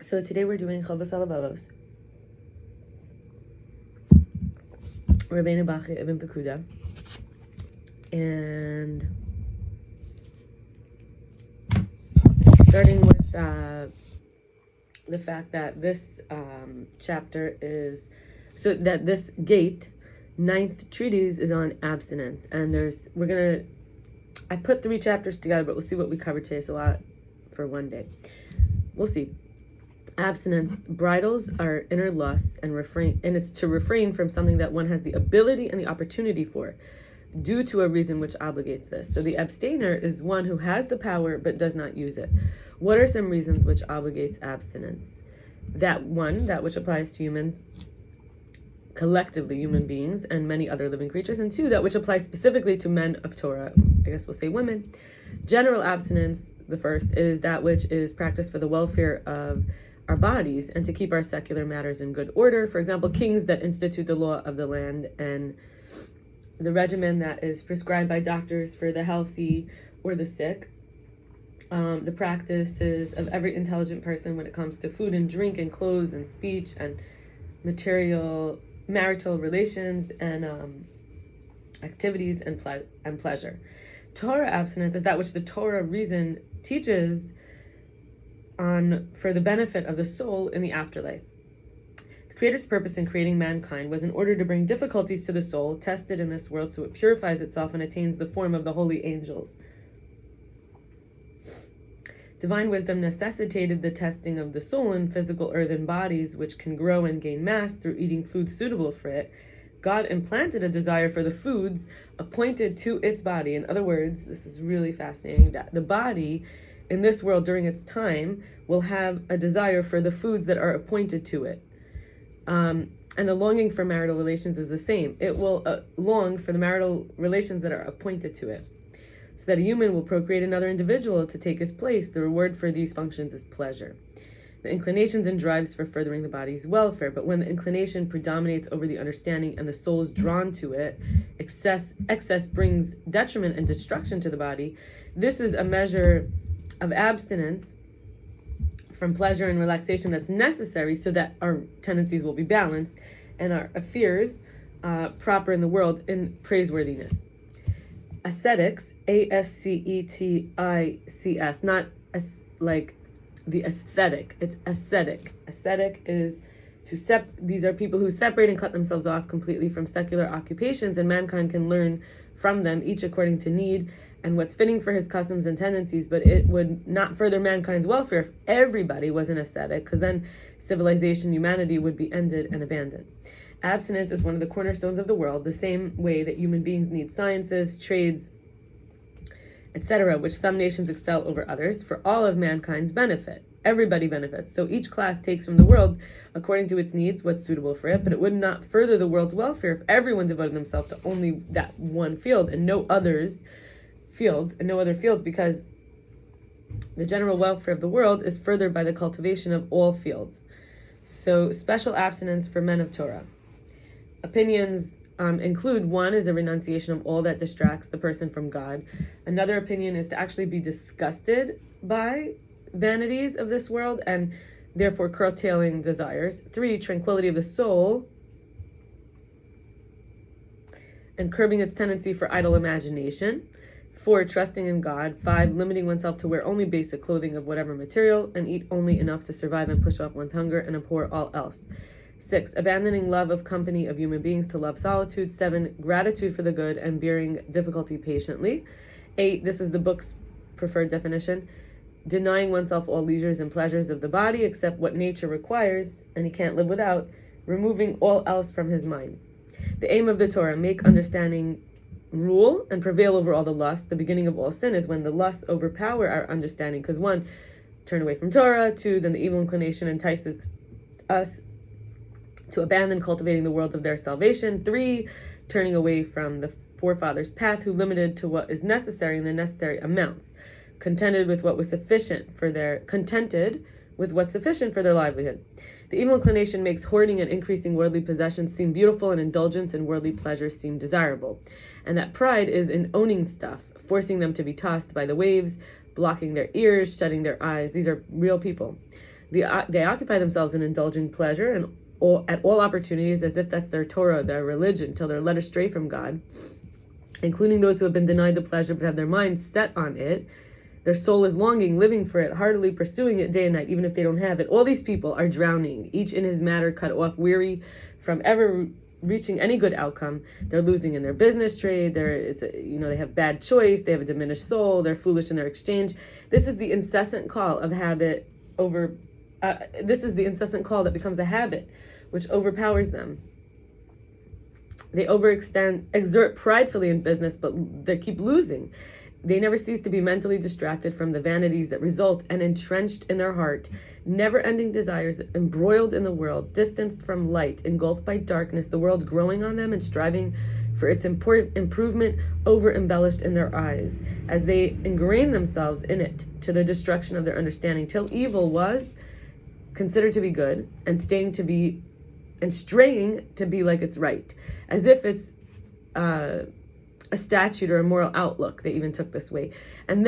So today we're doing chovos halevovos. Rabbeinu bacheya ibn pekuda. And starting with the fact that this chapter is, so that this gate, 9th treatise, is on abstinence. And I put 3 chapters together, but we'll see what we cover today. It's a lot for one day. We'll see. Abstinence bridles our inner lusts and it's to refrain from something that one has the ability and the opportunity for, due to a reason which obligates this. So the abstainer is one who has the power but does not use it. What are some reasons which obligates abstinence? That which applies to humans, collectively human beings, and many other living creatures, and 2, that which applies specifically to men of Torah, I guess we'll say women. General abstinence, the first, is that which is practiced for the welfare of our bodies and to keep our secular matters in good order. For example, kings that institute the law of the land and the regimen that is prescribed by doctors for the healthy or the sick. The practices of every intelligent person when it comes to food and drink and clothes and speech and marital relations and activities and pleasure. Torah abstinence is that which the Torah reason teaches for the benefit of the soul in the afterlife. The Creator's purpose in creating mankind was in order to bring difficulties to the soul, tested in this world so it purifies itself and attains the form of the holy angels. Divine wisdom necessitated the testing of the soul in physical earthen bodies, which can grow and gain mass through eating food suitable for it. God implanted a desire for the foods appointed to its body. In other words, this is really fascinating, that the body in this world during its time will have a desire for the foods that are appointed to it. And the longing for marital relations is the same. It will long for the marital relations that are appointed to it, so that a human will procreate another individual to take his place. The reward for these functions is pleasure. The inclinations and drives for furthering the body's welfare, but when the inclination predominates over the understanding and the soul is drawn to it, excess brings detriment and destruction to the body. This is a measure of abstinence from pleasure and relaxation that's necessary so that our tendencies will be balanced and our affairs proper in the world in praiseworthiness. Ascetics, Ascetics, not like the aesthetic, it's ascetic. Ascetic is these are people who separate and cut themselves off completely from secular occupations, and mankind can learn from them, each according to need and what's fitting for his customs and tendencies, but it would not further mankind's welfare if everybody was an ascetic, because then civilization, humanity would be ended and abandoned. Abstinence is one of the cornerstones of the world, the same way that human beings need sciences, trades, etc., which some nations excel over others, for all of mankind's benefit. Everybody benefits. So each class takes from the world, according to its needs, what's suitable for it, but it would not further the world's welfare if everyone devoted themselves to only that one field and no other fields, because the general welfare of the world is furthered by the cultivation of all fields. So special abstinence for men of Torah. Opinions include: one is a renunciation of all that distracts the person from God. Another opinion is to actually be disgusted by vanities of this world and therefore curtailing desires. 3, tranquility of the soul and curbing its tendency for idle imagination. 4, trusting in God. 5, limiting oneself to wear only basic clothing of whatever material and eat only enough to survive and push off one's hunger and abhor all else. 6, abandoning love of company of human beings to love solitude. 7, gratitude for the good and bearing difficulty patiently. 8, this is the book's preferred definition: denying oneself all leisures and pleasures of the body except what nature requires and he can't live without, removing all else from his mind. The aim of the Torah: make understanding rule and prevail over all the lusts. The beginning of all sin is when the lusts overpower our understanding, because 1, turn away from Torah. 2, then the evil inclination entices us to abandon cultivating the world of their salvation. 3, turning away from the forefathers' path, who limited to what is necessary in the necessary amounts, contented with what's sufficient for their livelihood. The evil inclination makes hoarding and increasing worldly possessions seem beautiful, and indulgence in worldly pleasures seem desirable. And that pride is in owning stuff, forcing them to be tossed by the waves, blocking their ears, shutting their eyes. These are real people. They occupy themselves in indulging pleasure and at all opportunities as if that's their Torah, their religion, till they're led astray from God, including those who have been denied the pleasure but have their minds set on it. Their soul is longing, living for it, heartily pursuing it day and night, even if they don't have it. All these people are drowning, each in his matter, cut off, weary from ever reaching any good outcome. They're losing in their business trade. They have bad choice. They have a diminished soul. They're foolish in their exchange. This is the incessant call of habit over. This is the incessant call that becomes a habit, which overpowers them. They exert pridefully in business, but they keep losing. They never cease to be mentally distracted from the vanities that result and entrenched in their heart, never-ending desires, embroiled in the world, distanced from light, engulfed by darkness, the world growing on them and striving for its improvement, over-embellished in their eyes, as they ingrain themselves in it to the destruction of their understanding, till evil was considered to be good, and straying to be like it's right, as if it's a statute or a moral outlook. They even took this way. And then